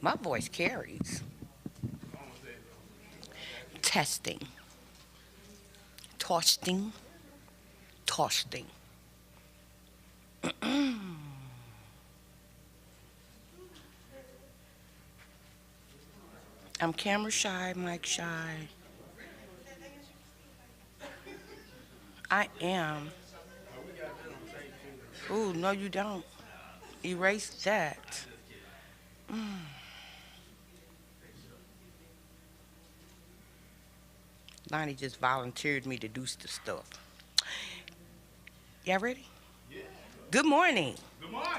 My voice carries. Testing, toasting, toasting. I'm camera shy, mic shy. I am. Ooh, no, you don't. Erase that. Lonnie just volunteered me to do stuff. Y'all ready? Good morning. Good morning.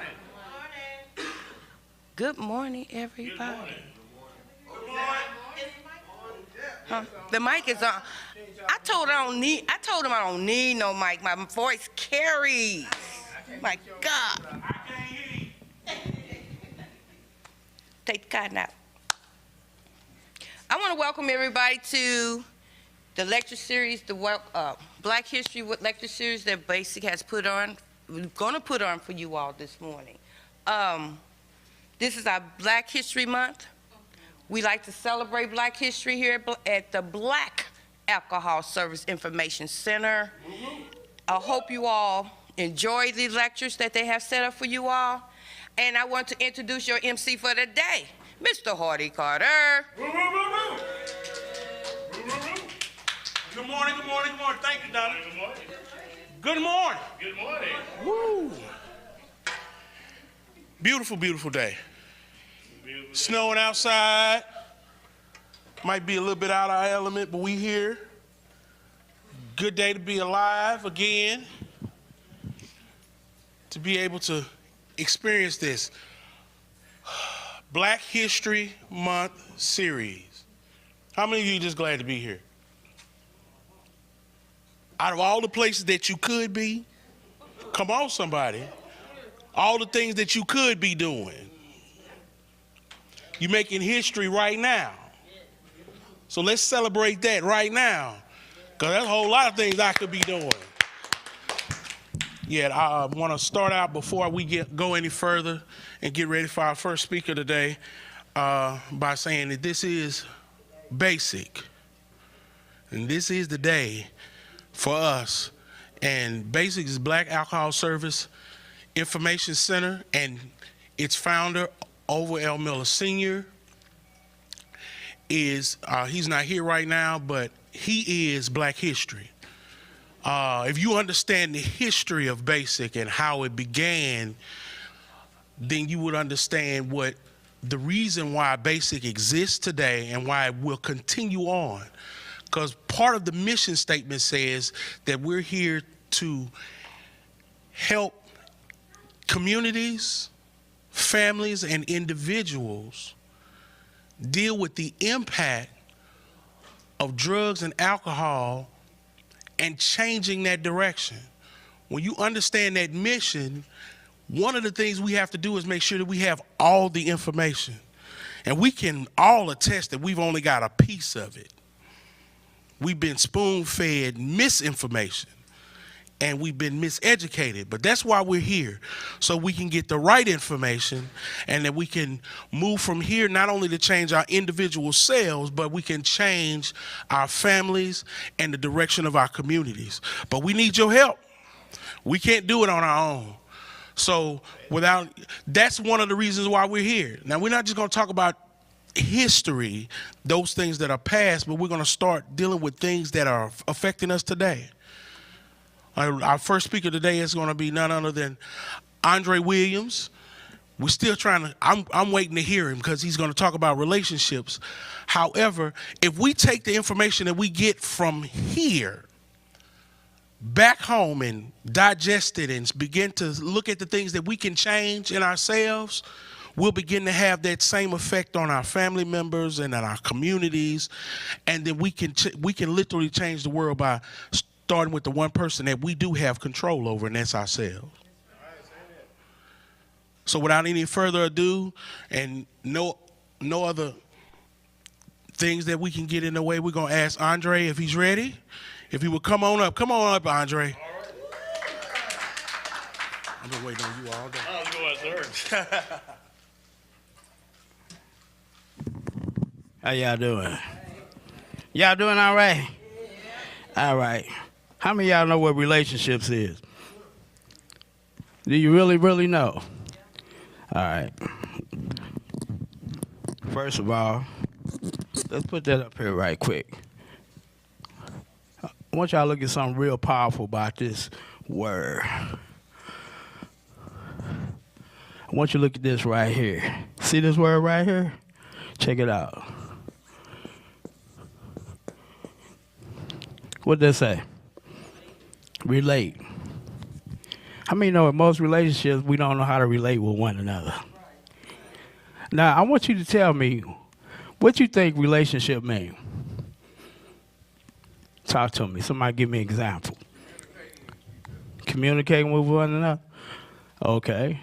Good morning, Good morning. everybody. Good morning. Huh? The mic is on. I told him I don't need no mic. My voice carries. My God. I can't hear you. Take the cotton out. I want to welcome everybody to the lecture series, Black History lecture series that Basic has put on. We're going to put on for you all this morning. This is our Black History Month. We like to celebrate Black history here at the Black Alcohol Service Information Center. I hope you all enjoy the lectures that they have set up for you all. And I want to introduce your MC for the day, Mr. Hardy Carter. Woo, woo, woo, woo. Woo, woo, woo. Good morning, good morning, good morning. Thank you, Donna. Good morning. Good morning. Good morning. Woo. Beautiful, beautiful day. Snowing outside. Might be a little bit out of our element, but we here. Good day to be alive again. To be able to experience this Black History Month series. How many of you just glad to be here? Out of all the places that you could be, come on somebody, all the things that you could be doing, you're making history right now. So let's celebrate that right now, because there's a whole lot of things I could be doing. Yeah, I want to start out before we go any further and get ready for our first speaker today by saying that this is Basic, and this is the day for us. And Basic is Black Alcohol Service Information Center, and its founder, Over L. Miller Sr., is, he's not here right now, but he is Black history. If you understand the history of Basic and how it began, then you would understand what the reason why Basic exists today and why it will continue on. Because part of the mission statement says that we're here to help communities, families, and individuals deal with the impact of drugs and alcohol and changing that direction. When you understand that mission, one of the things we have to do is make sure that we have all the information. And we can all attest that we've only got a piece of it. We've been spoon-fed misinformation, and we've been miseducated. But that's why we're here, so we can get the right information, and that we can move from here not only to change our individual selves, but we can change our families and the direction of our communities. But we need your help. We can't do it on our own. So that's one of the reasons why we're here. Now, we're not just going to talk about history, those things that are past, but we're going to start dealing with things that are affecting us today. Our first speaker today is going to be none other than André Williams. We're still trying to, I'm waiting to hear him because he's going to talk about relationships. However, if we take the information that we get from here back home and digest it and begin to look at the things that we can change in ourselves, we'll begin to have that same effect on our family members and in our communities. And then we can literally change the world by starting with the one person that we do have control over, and that's ourselves. So without any further ado, and no other things that we can get in the way, we're going to ask André if he's ready. If he would come on up. Come on up, André. I've been waiting on you all day. Oh, go ahead, sir. How y'all doing? Y'all doing all right? All right. How many of y'all know what relationships is? Do you really, really know? All right. First of all, let's put that up here right quick. I want y'all to look at something real powerful about this word. I want you to look at this right here. See this word right here? Check it out. What does that say? Relate. How many know in most relationships we don't know how to relate with one another? Now, I want you to tell me what you think relationship mean. Talk to me. Somebody give me an example. Communicating with one another? Okay.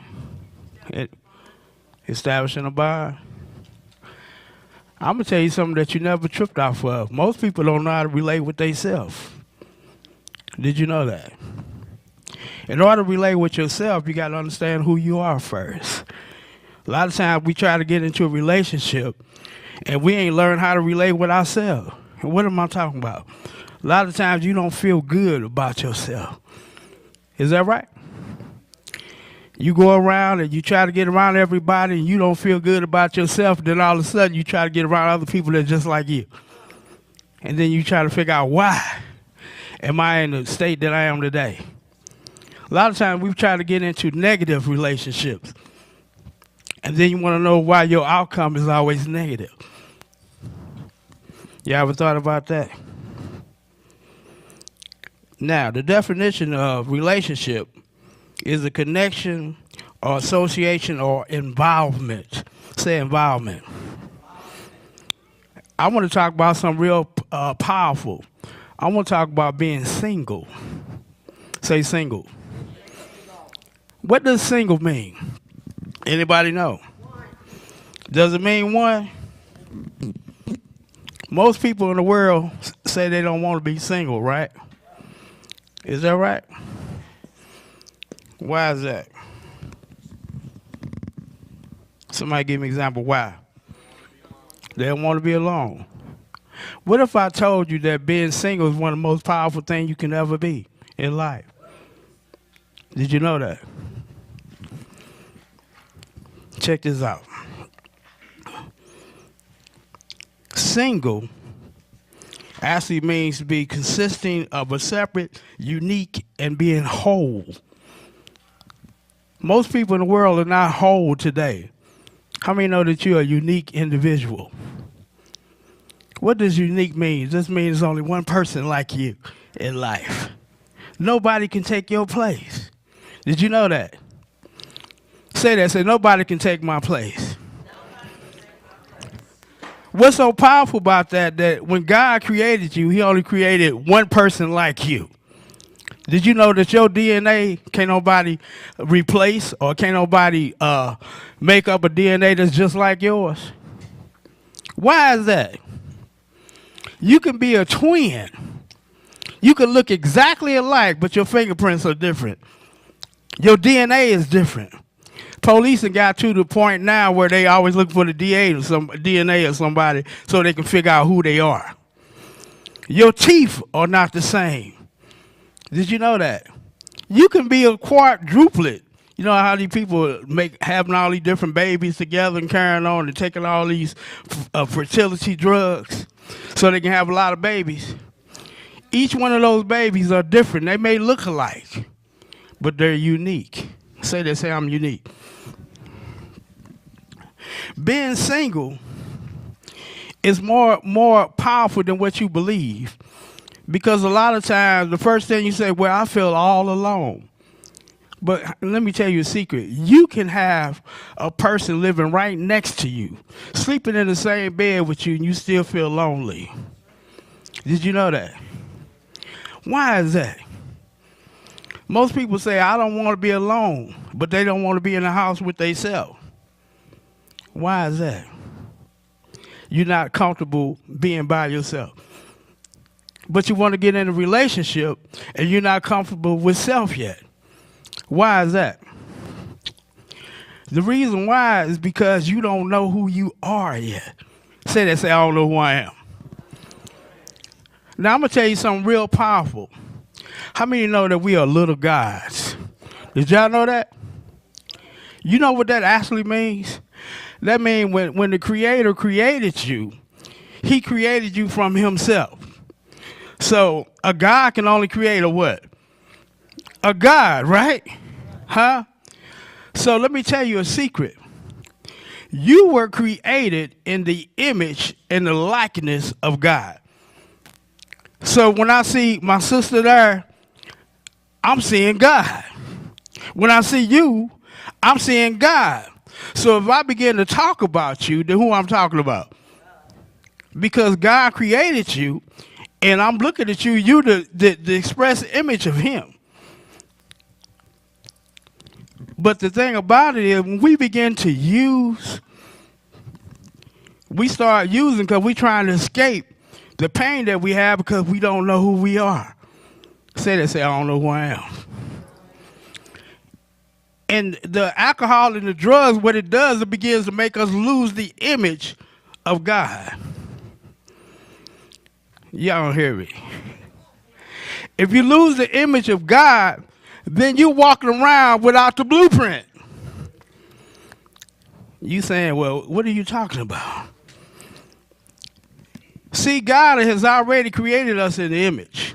Establishing a bond? I'm going to tell you something that you never tripped off of. Most people don't know how to relate with themselves. Did you know that? In order to relate with yourself, you got to understand who you are first. A lot of times we try to get into a relationship and we ain't learned how to relate with ourselves. And what am I talking about? A lot of times you don't feel good about yourself. Is that right? You go around and you try to get around everybody and you don't feel good about yourself, then all of a sudden you try to get around other people that are just like you. And then you try to figure out, why am I in the state that I am today? A lot of times we try to get into negative relationships. And then you want to know why your outcome is always negative. You ever thought about that? Now, the definition of relationship is a connection or association or involvement. Say involvement. I want to talk about something real powerful. I want to talk about being single. Say single. What does single mean? Anybody know? Does it mean one? Most people in the world say they don't want to be single, right? Is that right? Why is that? Somebody give me an example why. They don't want to be alone. What if I told you that being single is one of the most powerful things you can ever be in life? Did you know that? Check this out. Single actually means to be consisting of a separate, unique, and being whole. Most people in the world are not whole today. How many know that you're a unique individual? What does unique mean? This means there's only one person like you in life. Nobody can take your place. Did you know that? Say that. Say, nobody can take my place. What's so powerful about that, that when God created you, he only created one person like you. Did you know that your DNA can't nobody replace or can't nobody make up a DNA that's just like yours? Why is that? You can be a twin. You can look exactly alike, but your fingerprints are different. Your DNA is different. Police have got to the point now where they always look for the DNA of somebody so they can figure out who they are. Your teeth are not the same. Did you know that? You can be a quadruplet. You know how these people having all these different babies together and carrying on and taking all these fertility drugs so they can have a lot of babies. Each one of those babies are different. They may look alike, but they're unique. Say I'm unique. Being single is more powerful than what you believe. Because a lot of times, the first thing you say, well, I feel all alone. But let me tell you a secret. You can have a person living right next to you, sleeping in the same bed with you, and you still feel lonely. Did you know that? Why is that? Most people say, I don't want to be alone, but they don't want to be in the house with themselves. Why is that? You're not comfortable being by yourself. But you want to get in a relationship and you're not comfortable with self yet. Why is that? The reason why is because you don't know who you are yet. Say that, say, I don't know who I am. Now, I'm going to tell you something real powerful. How many know that we are little gods? Did y'all know that? You know what that actually means? That means when the Creator created you, he created you from himself. So a God can only create a what? A God, right? Huh? So let me tell you a secret. You were created in the image and the likeness of God. So when I see my sister there, I'm seeing God. When I see you, I'm seeing God. So if I begin to talk about you, then who I'm talking about? Because God created you, and I'm looking at you, you the express image of him. But the thing about it is, when we begin to use, we start using because we're trying to escape the pain that we have because we don't know who we are. Say that, say, I don't know who I am. And the alcohol and the drugs, what it does, it begins to make us lose the image of God. Y'all don't hear me. If you lose the image of God, then you're walking around without the blueprint. You saying, well, what are you talking about? See, God has already created us in the image.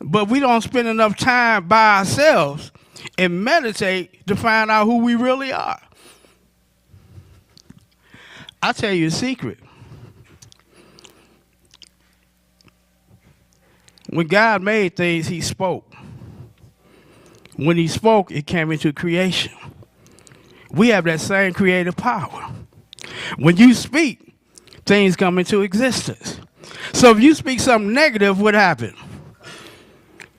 But we don't spend enough time by ourselves and meditate to find out who we really are. I'll tell you a secret. When God made things, he spoke. When he spoke, it came into creation. We have that same creative power. When you speak, things come into existence. So if you speak something negative, what happens?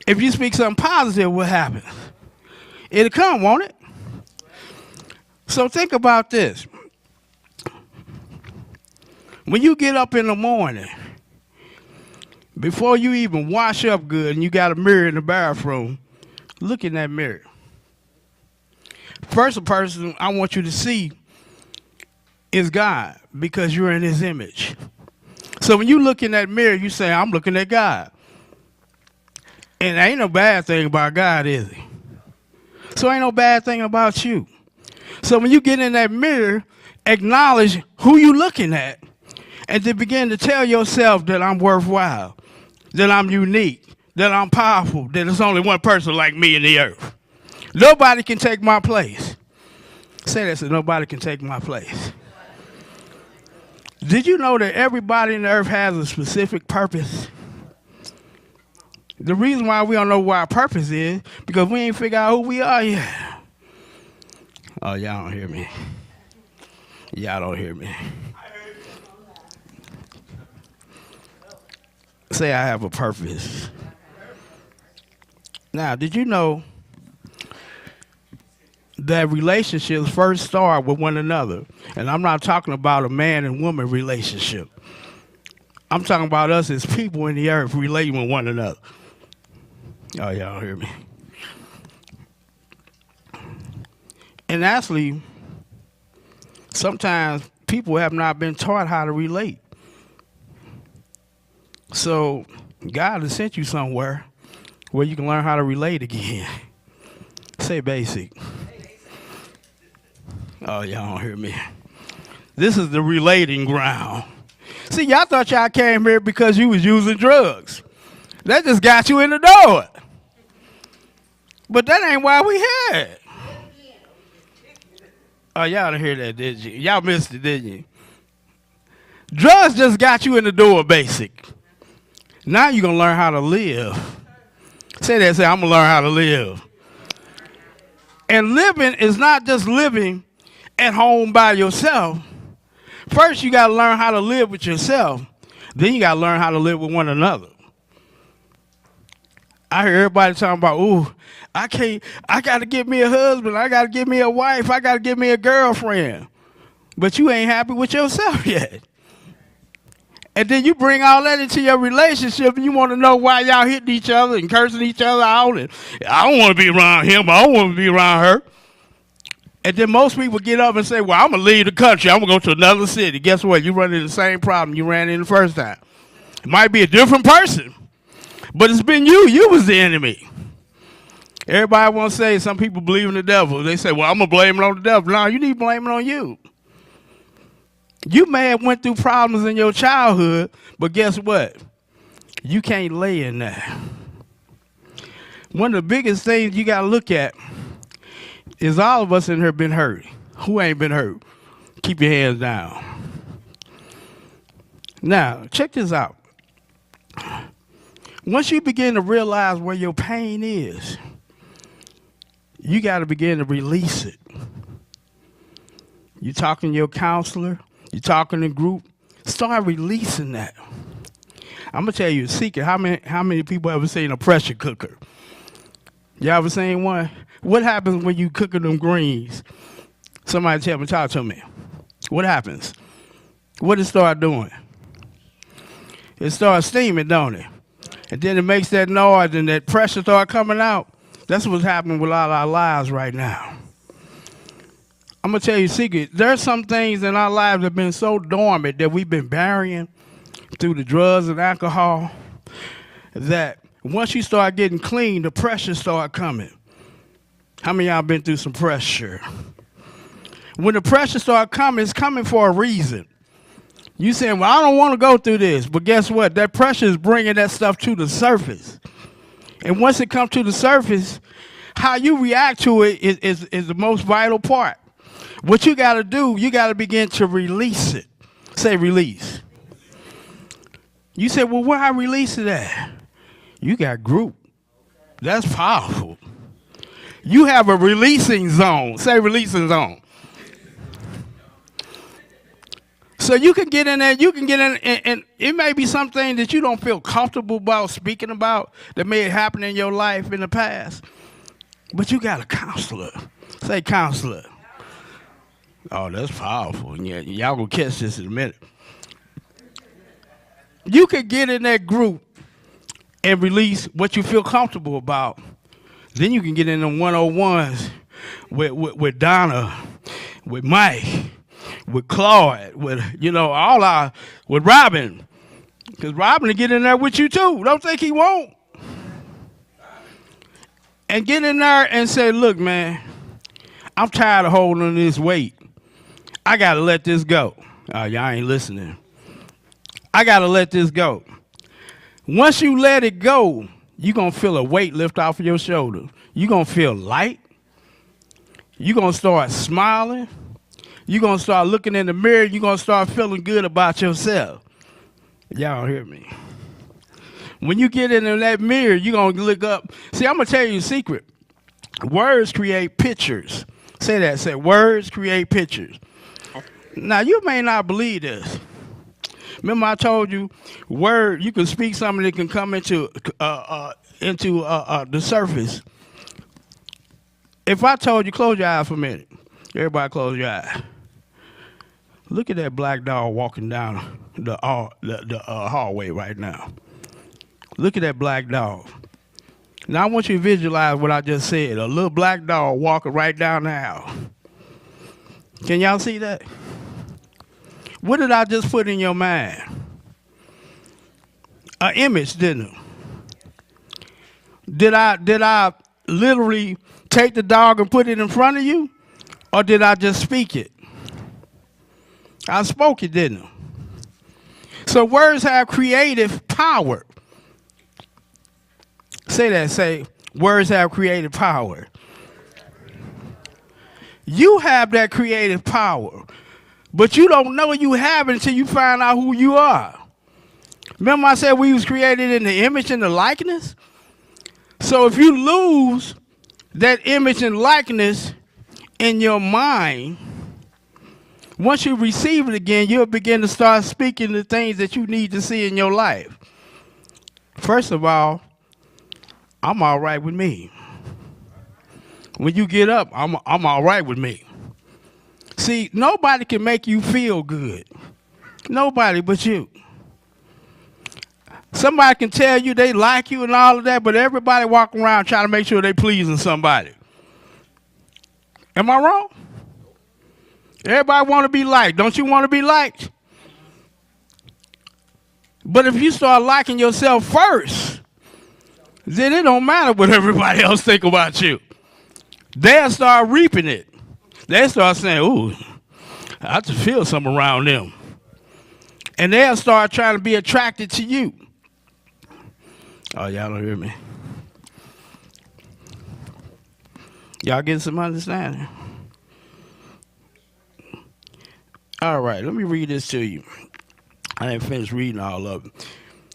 If you speak something positive, what happens? It'll come, won't it? So think about this. When you get up in the morning, before you even wash up good and you got a mirror in the bathroom, look in that mirror. First person I want you to see is God, because you're in his image. So when you look in that mirror, you say, I'm looking at God. And ain't no bad thing about God, is it? So ain't no bad thing about you. So when you get in that mirror, acknowledge who you looking at, and then begin to tell yourself that I'm worthwhile, that I'm unique, that I'm powerful, that there's only one person like me in the earth. Nobody can take my place. Say that, so nobody can take my place. Did you know that everybody in the earth has a specific purpose? The reason why we don't know what our purpose is, because we ain't figured out who we are yet. Oh, y'all don't hear me. Y'all don't hear me. Say I have a purpose. Now, did you know that relationships first start with one another? And I'm not talking about a man and woman relationship. I'm talking about us as people in the earth relating with one another. Oh, y'all hear me. And actually, sometimes people have not been taught how to relate. So God has sent you somewhere where you can learn how to relate again. Say basic. Oh, y'all don't hear me. This is the relating ground. See, y'all thought y'all came here because you was using drugs. That just got you in the door. But that ain't why we here. Oh, y'all didn't hear that, did you? Y'all missed it, didn't you? Drugs just got you in the door, basic. Now you're going to learn how to live. Say that, say, I'm going to learn how to live. And living is not just living at home by yourself. First, you got to learn how to live with yourself. Then you got to learn how to live with one another. I hear everybody talking about, ooh, I got to get me a husband. I got to get me a wife. I got to get me a girlfriend. But you ain't happy with yourself yet. And then you bring all that into your relationship and you want to know why y'all hitting each other and cursing each other out. And I don't want to be around him, but I don't want to be around her. And then most people get up and say, well, I'm going to leave the country. I'm going to go to another city. Guess what? You run into the same problem you ran into the first time. It might be a different person, but it's been you. You was the enemy. Everybody want to say some people believe in the devil. They say, well, I'm going to blame it on the devil. No, you need to blame it on you. You may have went through problems in your childhood, but guess what? You can't lay in that. One of the biggest things you got to look at is all of us in here been hurt. Who ain't been hurt? Keep your hands down. Now, check this out. Once you begin to realize where your pain is, you got to begin to release it. You talking to your counselor, you talking to group, start releasing that. I'm gonna tell you a secret. How many people ever seen a pressure cooker? You ever seen one? What happens when you cooking them greens? Somebody tell me, talk to me. What happens? What it start doing? It starts steaming, don't it? And then it makes that noise and that pressure start coming out. That's what's happening with all our lives right now. I'm going to tell you a secret. There's some things in our lives that have been so dormant that we've been burying through the drugs and alcohol that once you start getting clean, the pressure start coming. How many of y'all been through some pressure? When the pressure start coming, it's coming for a reason. You saying, well, I don't want to go through this. But guess what? That pressure is bringing that stuff to the surface. And once it comes to the surface, how you react to it is the most vital part. What you got to do, you got to begin to release it. Say release. You say, well, where I release it at? You got group. That's powerful. You have a releasing zone. Say releasing zone. So you can get in there, you can get in, and it may be something that you don't feel comfortable about speaking about that may have happened in your life in the past. But you got a counselor. Say counselor. Oh, that's powerful. Yeah, y'all gonna catch this in a minute. You could get in that group and release what you feel comfortable about. Then you can get in them 101s with Donna, with Mike, with Claude, with, with Robin. Because Robin will get in there with you too. Don't think he won't. And get in there and say, look, man, I'm tired of holding this weight. I got to let this go. Oh, y'all ain't listening. I got to let this go. Once you let it go, you're going to feel a weight lift off of your shoulder. You're going to feel light. You're going to start smiling. You're going to start looking in the mirror. You're going to start feeling good about yourself. Y'all don't hear me. When you get in that mirror, you're going to look up. See, I'm going to tell you a secret. Words create pictures. Say that. Say, words create pictures. Now, you may not believe this. Remember I told you, you can speak something that can come into the surface. If I told you, close your eyes for a minute. Everybody close your eyes. Look at that black dog walking down the hallway right now. Look at that black dog. Now I want you to visualize what I just said. A little black dog walking right down the aisle. Can y'all see that? What did I just put in your mind? An image, didn't it? Did I literally take the dog and put it in front of you? Or did I just speak it? I spoke it, didn't I? So words have creative power. Say that, say, words have creative power. You have that creative power. But you don't know you have it until you find out who you are. Remember I said we was created in the image and the likeness? So if you lose that image and likeness in your mind, once you receive it again, you'll begin to start speaking the things that you need to see in your life. First of all, I'm all right with me. When you get up, I'm all right with me. See, nobody can make you feel good. Nobody but you. Somebody can tell you they like you and all of that, but everybody walking around trying to make sure they pleasing somebody. Am I wrong? Everybody want to be liked. Don't you want to be liked? But if you start liking yourself first, then it don't matter what everybody else think about you. They'll start reaping it. They start saying, ooh, I just feel something around them. And they'll start trying to be attracted to you. Oh, y'all don't hear me. Y'all getting some understanding? All right, let me read this to you. I didn't finish reading all of it.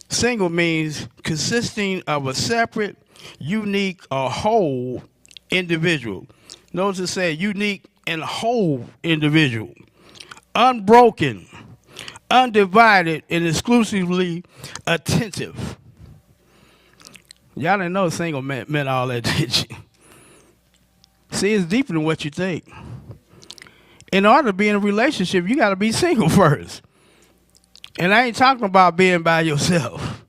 Single means consisting of a separate, unique, or whole individual. Notice it said unique and whole individual. Unbroken, undivided, and exclusively attentive. Y'all didn't know single meant all that, did you? See, it's deeper than what you think. In order to be in a relationship, you got to be single first. And I ain't talking about being by yourself.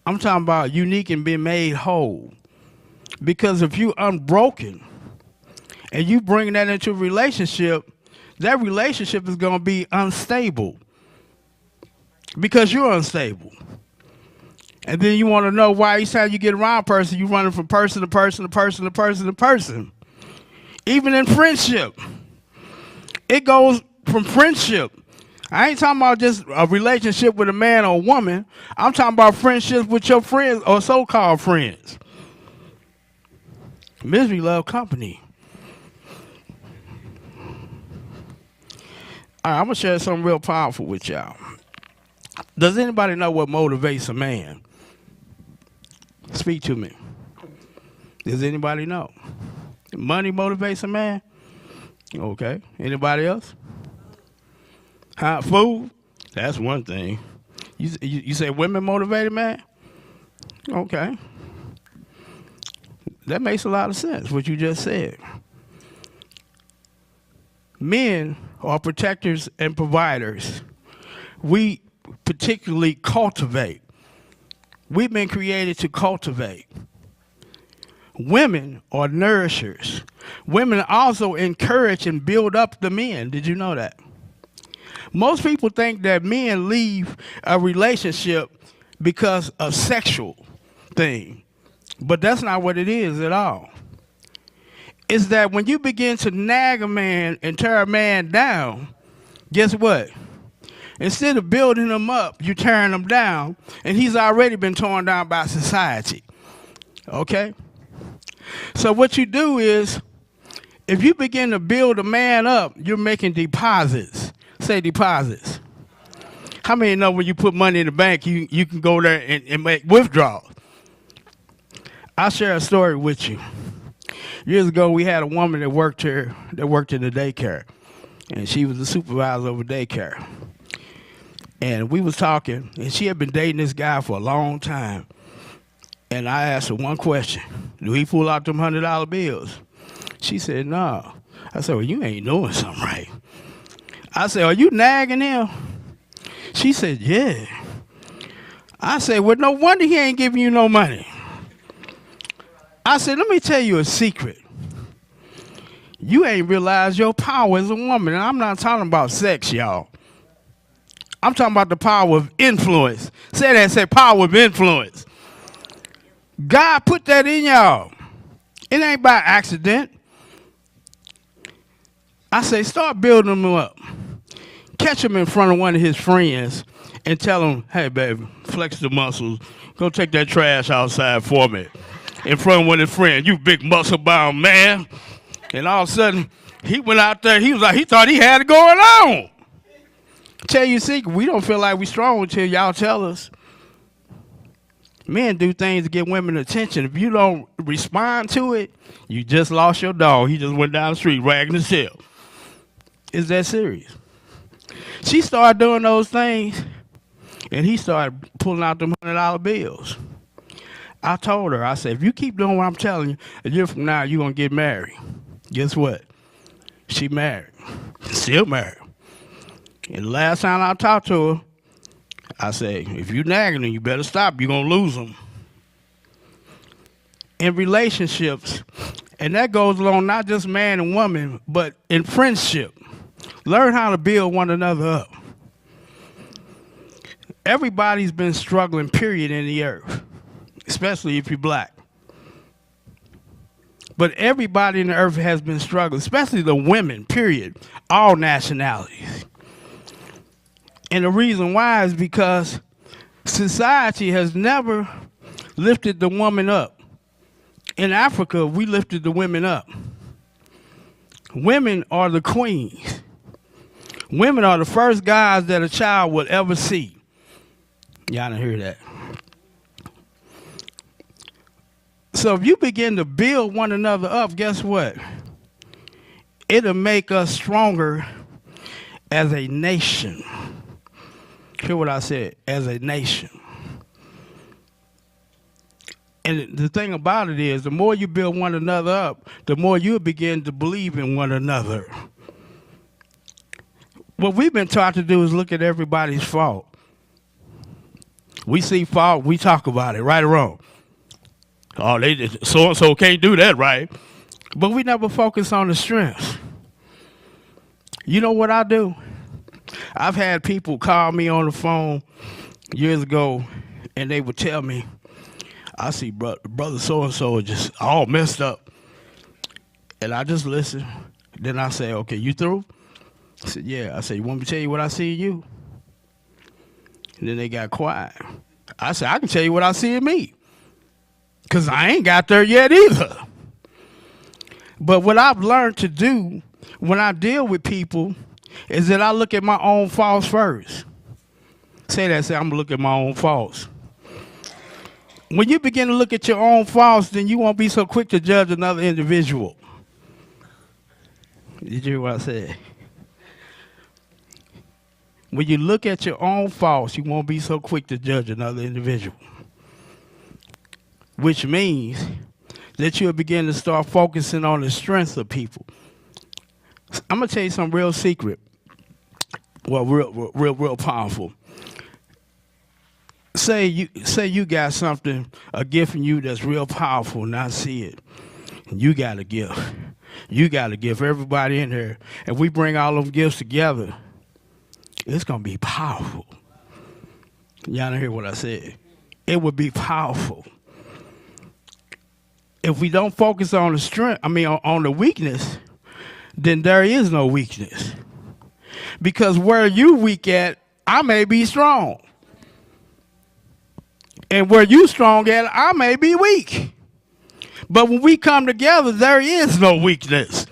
I'm talking about unique and being made whole. Because if you unbroken and you bring that into a relationship, that relationship is going to be unstable. Because you're unstable. And then you want to know why each time you get around a person, you're running from person to person to person to person to person. Even in friendship. It goes from friendship. I ain't talking about just a relationship with a man or a woman. I'm talking about friendships with your friends or so-called friends. Misery love company. All right, I'm going to share something real powerful with y'all. Does anybody know what motivates a man? Speak to me. Does anybody know? Money motivates a man? Okay. Anybody else? Huh? Food? That's one thing. You say women motivated, man? Okay. That makes a lot of sense, what you just said. Men are protectors and providers. We particularly cultivate. We've been created to cultivate. Women are nourishers. Women also encourage and build up the men. Did you know that? Most people think that men leave a relationship because of sexual thing. But that's not what it is at all. It's that when you begin to nag a man and tear a man down, guess what? Instead of building him up, you tearing him down, and he's already been torn down by society. Okay? So what you do is, if you begin to build a man up, you're making deposits. Say deposits. How many know when you put money in the bank, you can go there and make withdrawals? I'll share a story with you. Years ago, we had a woman that worked here, that worked in the daycare, and she was the supervisor over daycare. And we was talking, and she had been dating this guy for a long time. And I asked her one question: do he pull out them $100 bills? She said, no. I said, well, you ain't doing something right. I said, are you nagging him? She said, yeah. I said, well, no wonder he ain't giving you no money. I said, let me tell you a secret. You ain't realized your power as a woman. And I'm not talking about sex, y'all. I'm talking about the power of influence. Say that, say power of influence. God put that in y'all. It ain't by accident. I say, start building them up. Catch him in front of one of his friends and tell him, hey, baby, flex the muscles. Go take that trash outside for me. In front of one of his friends, you big muscle-bound man. And all of a sudden, he went out there. He was like, he thought he had it going on. Tell you a secret, we don't feel like we strong until y'all tell us. Men do things to get women attention. If you don't respond to it, you just lost your dog. He just went down the street wagging his tail. It's that serious. She started doing those things, and he started pulling out them $100 bills. I told her, I said, if you keep doing what I'm telling you, a year from now, you're going to get married. Guess what? She married. Still married. And the last time I talked to her, I said, if you nagging them, you better stop. You're going to lose them. In relationships, and that goes along not just man and woman, but in friendship. Learn how to build one another up. Everybody's been struggling, period, in the earth, especially if you're black. But everybody in the earth has been struggling, especially the women, period, all nationalities. And the reason why is because society has never lifted the woman up. In Africa, we lifted the women up. Women are the queens. Women are the first guys that a child would ever see. Y'all didn't hear that. So if you begin to build one another up, guess what? It'll make us stronger as a nation. Hear what I said, as a nation. And the thing about it is, the more you build one another up, the more you'll begin to believe in one another. What we've been taught to do is look at everybody's fault. We see fault, we talk about it, right or wrong. Oh, they so-and-so can't do that, right? But we never focus on the strengths. You know what I do? I've had people call me on the phone years ago, and they would tell me, I see brother so-and-so is just all messed up. And I just listen. Then I say, okay, you through? I said, yeah. I said, you want me to tell you what I see in you? And then they got quiet. I said, I can tell you what I see in me. Because I ain't got there yet either. But what I've learned to do when I deal with people is that I look at my own faults first. Say I'm going to look at my own faults. When you begin to look at your own faults, then you won't be so quick to judge another individual. Did you hear what I said? When you look at your own faults, you won't be so quick to judge another individual. Which means that you'll begin to start focusing on the strengths of people. I'm going to tell you something real secret. Well, real powerful. Say you got something, a gift in you that's real powerful, and I see it. And you got a gift. You got a gift. Everybody in here. If we bring all them gifts together, it's going to be powerful. Y'all didn't hear what I said. It would be powerful. If we don't focus on the strength, on the weakness, then there is no weakness. Because where you weak at, I may be strong. And where you strong at, I may be weak. But when we come together, there is no weakness.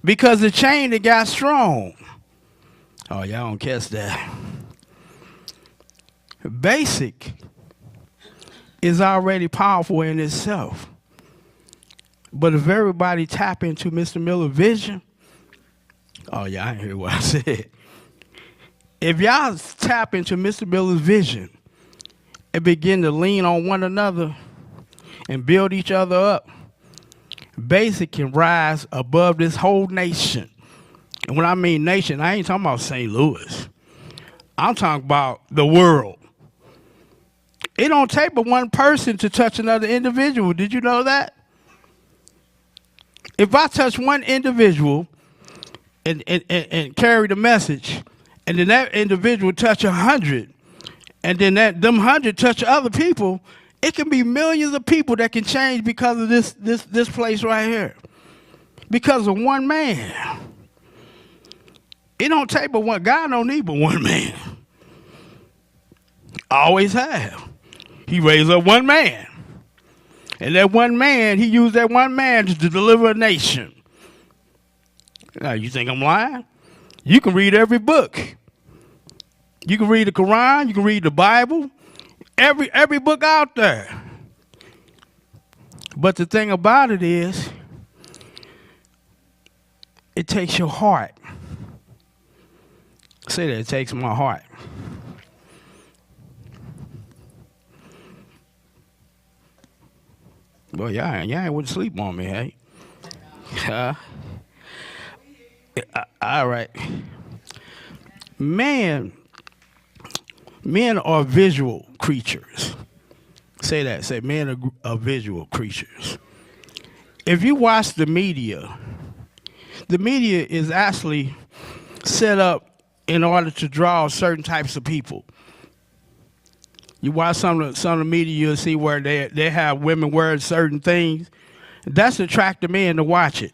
Because the chain that got strong. Oh, y'all don't catch that. Basic is already powerful in itself. But if everybody tap into Mr. Miller's vision, oh, y'all ain't hear what I said. If y'all tap into Mr. Miller's vision and begin to lean on one another and build each other up, Basic can rise above this whole nation. And when I mean nation, I ain't talking about St. Louis. I'm talking about the world. It don't take but one person to touch another individual. Did you know that? If I touch one individual and carry the message, and then that individual touch 100, and then them 100 touch other people, it can be millions of people that can change because of this place right here. Because of one man. It don't take but one. God don't need but one man. Always have. He raised up one man. And that one man, he used that one man to deliver a nation. Now, you think I'm lying? You can read every book. You can read the Quran. You can read the Bible. Every book out there. But the thing about it is, it takes your heart. Say that, it takes my heart. Well, y'all ain't wouldn't sleep on me, hey? All right. Men are visual creatures. Say that. Say men are visual creatures. If you watch the media is actually set up in order to draw certain types of people. You watch some of the media, you'll see where they have women wearing certain things. That's attracting men to watch it.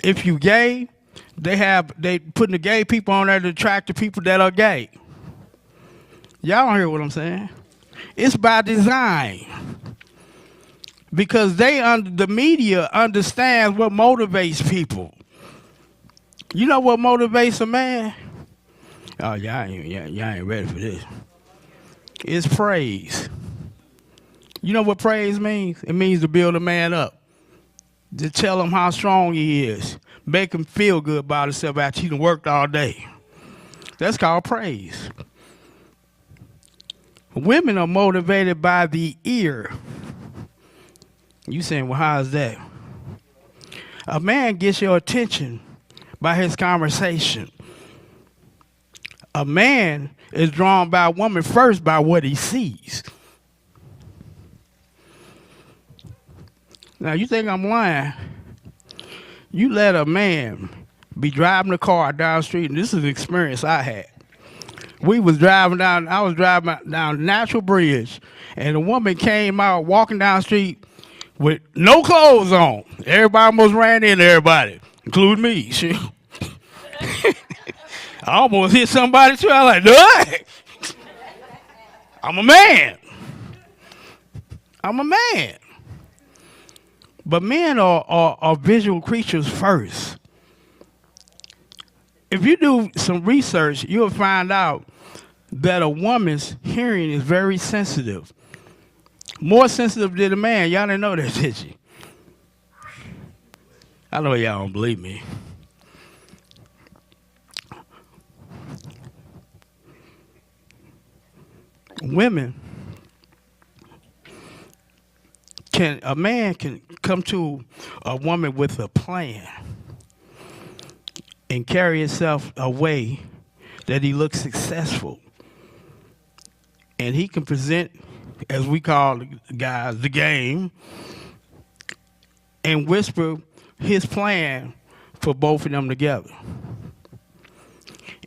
If you gay, they putting the gay people on there to attract the people that are gay. Y'all don't hear what I'm saying? It's by design. Because the media understands what motivates people. You know what motivates a man? Oh, y'all ain't ready for this. It's praise. You know what praise means? It means to build a man up. To tell him how strong he is. Make him feel good about himself after he's worked all day. That's called praise. Women are motivated by the ear. You saying, well, how is that? A man gets your attention by his conversation. A man is drawn by a woman first by what he sees. Now, you think I'm lying? You let a man be driving a car down the street, and this is an experience I had. I was driving down Natural Bridge, and a woman came out walking down the street with no clothes on. Everybody almost ran into everybody, including me. I almost hit somebody too. I was like, no, I'm a man. I'm a man. But men are visual creatures first. If you do some research, you'll find out that a woman's hearing is very sensitive. More sensitive than a man. Y'all didn't know that, did you? I know y'all don't believe me. Women a man can come to a woman with a plan and carry himself a way that he looks successful. And he can present, as we call the guys, the game, and whisper his plan for both of them together.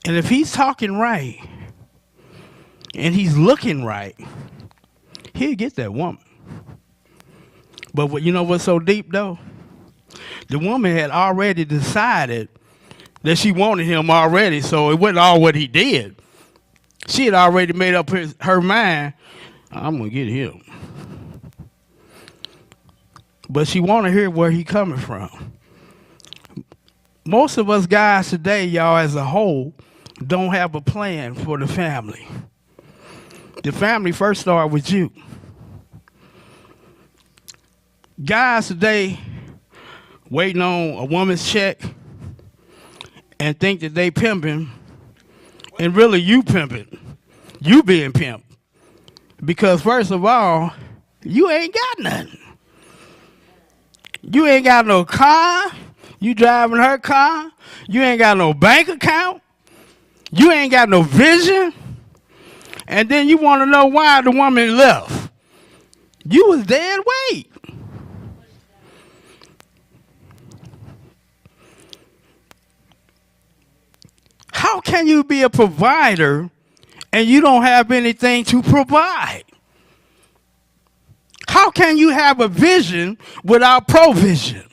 And if he's talking right and he's looking right, he'll get that woman. But you know what's so deep, though? The woman had already decided that she wanted him already, so it wasn't all what he did. She had already made up her mind, I'm going to get him. But she want to hear where he coming from. Most of us guys today, y'all, as a whole, don't have a plan for the family. The family first started with you. Guys today waiting on a woman's check and think that they pimping, and really you pimping. You being pimped. Because first of all, you ain't got nothing. You ain't got no car. You driving her car. You ain't got no bank account. You ain't got no vision. And then you want to know why the woman left. You was dead weight. How can you be a provider and you don't have anything to provide? How can you have a vision without provision?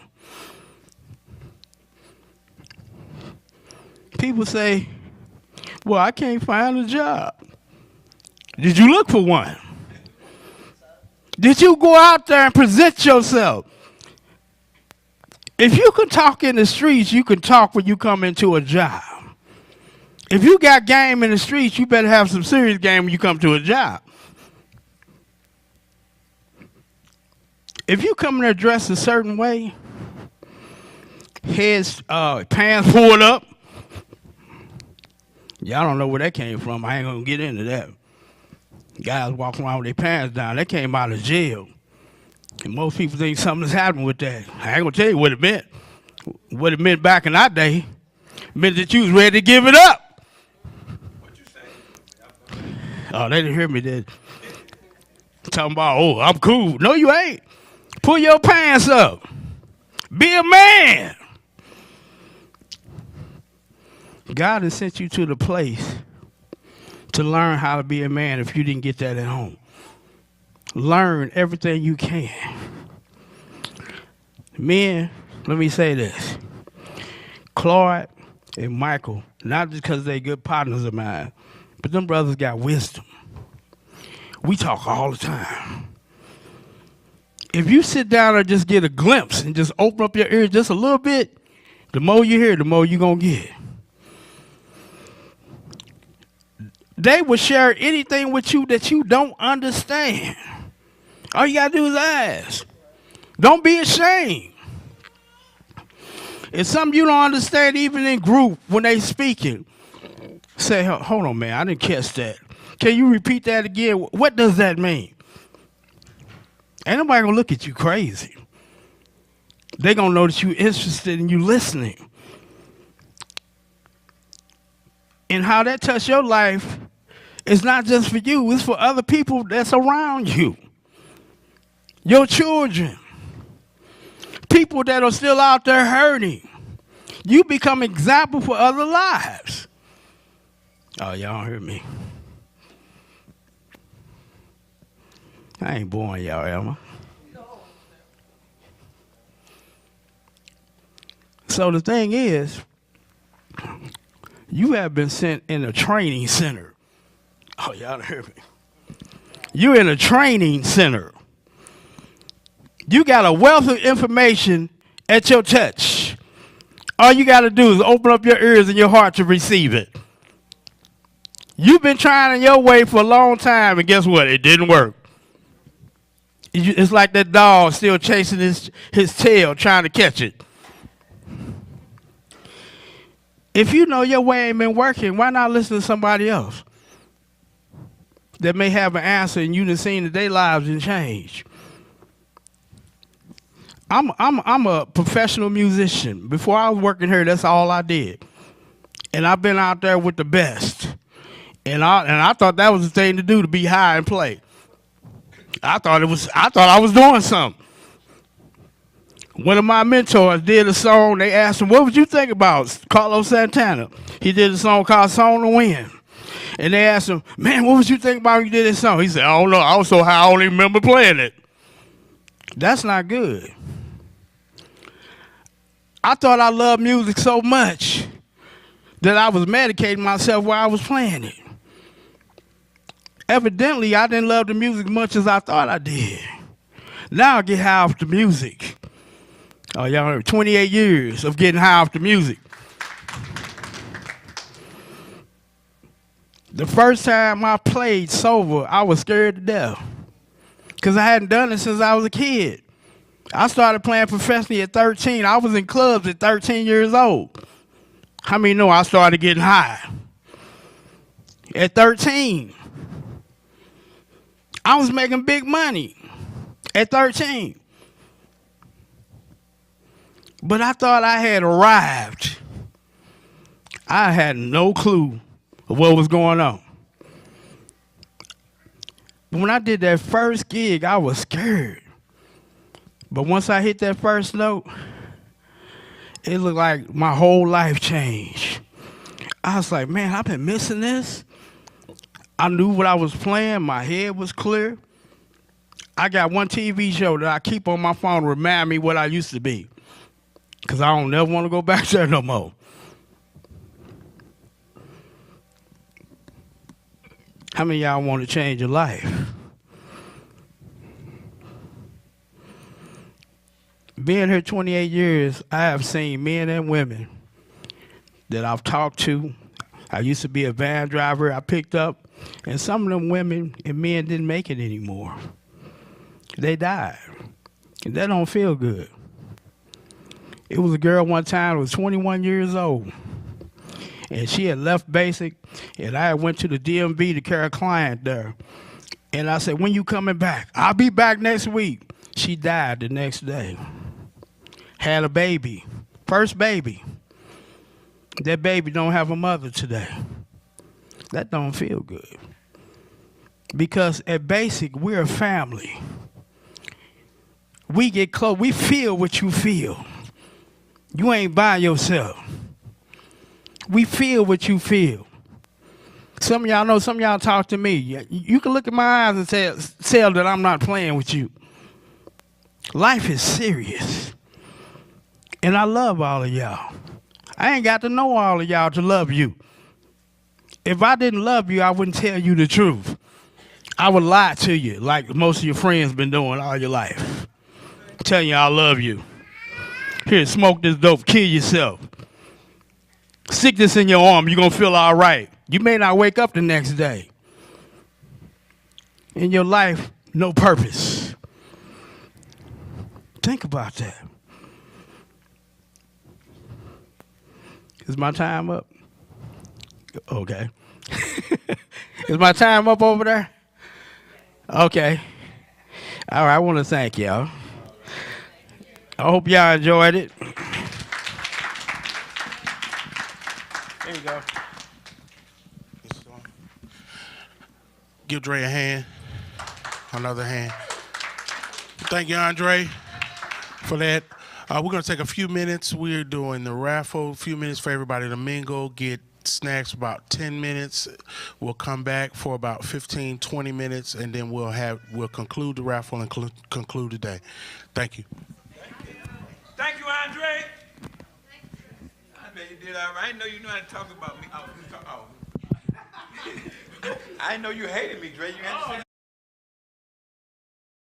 People say, well, I can't find a job. Did you look for one? Did you go out there and present yourself? If you can talk in the streets, you can talk when you come into a job. If you got game in the streets, you better have some serious game when you come to a job. If you come there dressed a certain way, pants pulled up, y'all don't know where that came from. I ain't gonna get into that. Guys walking around with their pants down, that came out of jail. And most people think something's happened with that. I ain't gonna tell you what it meant. What it meant back in our day meant that you was ready to give it up. Oh, they didn't hear me then. Talking about, oh, I'm cool. No, you ain't. Pull your pants up. Be a man. God has sent you to the place to learn how to be a man if you didn't get that at home. Learn everything you can. Men, let me say this. Claude and Michael, not just because they're good partners of mine, but them brothers got wisdom. We talk all the time. If you sit down and just get a glimpse and just open up your ears just a little bit, the more you hear, the more you're going to get. They will share anything with you that you don't understand. All you got to do is ask. Don't be ashamed. If something you don't understand, even in group, when they speaking, say, hold on, man, I didn't catch that. Can you repeat that again? What does that mean? Ain't nobody gonna look at you crazy. They gonna know that you interested in you listening. And how that touch your life is not just for you, it's for other people that's around you. Your children. People that are still out there hurting. You become example for other lives. Oh, y'all don't hear me. I ain't boring y'all, am I? So the thing is, you have been sent in a training center. Oh, y'all don't hear me. You're in a training center. You got a wealth of information at your touch. All you got to do is open up your ears and your heart to receive it. You've been trying in your way for a long time, and guess what? It didn't work. It's like that dog still chasing his tail, trying to catch it. If you know your way ain't been working, why not listen to somebody else that may have an answer and you done seen that their lives didn't change? I'm a professional musician. Before I was working here, that's all I did. And I've been out there with the best. And I thought that was the thing to do, to be high and play. I thought I was doing something. One of my mentors did a song. They asked him, what would you think about Carlos Santana? He did a song called Song to Win. And they asked him, man, what would you think about when you did this song? He said, I don't know. I was so high, I don't even remember playing it. That's not good. I thought I loved music so much that I was medicating myself while I was playing it. Evidently, I didn't love the music much as I thought I did. Now I get high off the music. Oh, y'all heard 28 years of getting high off the music. The first time I played sober, I was scared to death because I hadn't done it since I was a kid. I started playing professionally at 13. I was in clubs at 13 years old. How many know I started getting high? At 13. I was making big money at 13. But I thought I had arrived. I had no clue of what was going on. When I did that first gig, I was scared. But once I hit that first note, it looked like my whole life changed. I was like, man, I've been missing this. I knew what I was playing. My head was clear. I got one TV show that I keep on my phone to remind me what I used to be, because I don't never want to go back there no more. How many of y'all want to change your life? Being here 28 years, I have seen men and women that I've talked to. I used to be a van driver. I picked up, and some of them women and men didn't make it anymore. They died, and that don't feel good. It was a girl one time who was 21 years old, and she had left basic, and I went to the DMV to carry a client there. And I said, when you coming back? I'll be back next week. She died the next day. Had a baby, first baby. That baby don't have a mother today. That don't feel good. Because at basic, we're a family. We get close. We feel what you feel. You ain't by yourself. We feel what you feel. Some of y'all know, some of y'all talk to me. You can look at my eyes and tell that I'm not playing with you. Life is serious. And I love all of y'all. I ain't got to know all of y'all to love you. If I didn't love you, I wouldn't tell you the truth. I would lie to you like most of your friends been doing all your life. Telling you I love you. Here, smoke this dope, kill yourself. Stick this in your arm, you're going to feel all right. You may not wake up the next day. In your life, no purpose. Think about that. Is my time up? Okay. Is my time up over there? Okay. All right, I want to thank y'all. I hope y'all enjoyed it. There you go. Give Dre a hand. Another hand. Thank you, Andre, for that. We're going to take a few minutes. We're doing the raffle. A few minutes for everybody to mingle, get snacks, about 10 minutes. We'll come back for about 15, 20 minutes, and then we'll conclude the raffle and conclude the day. Thank you. Thank you, Andre. I bet you did all right. I didn't know you knew how to talk about me. I didn't know you hated me, Dre. You understand?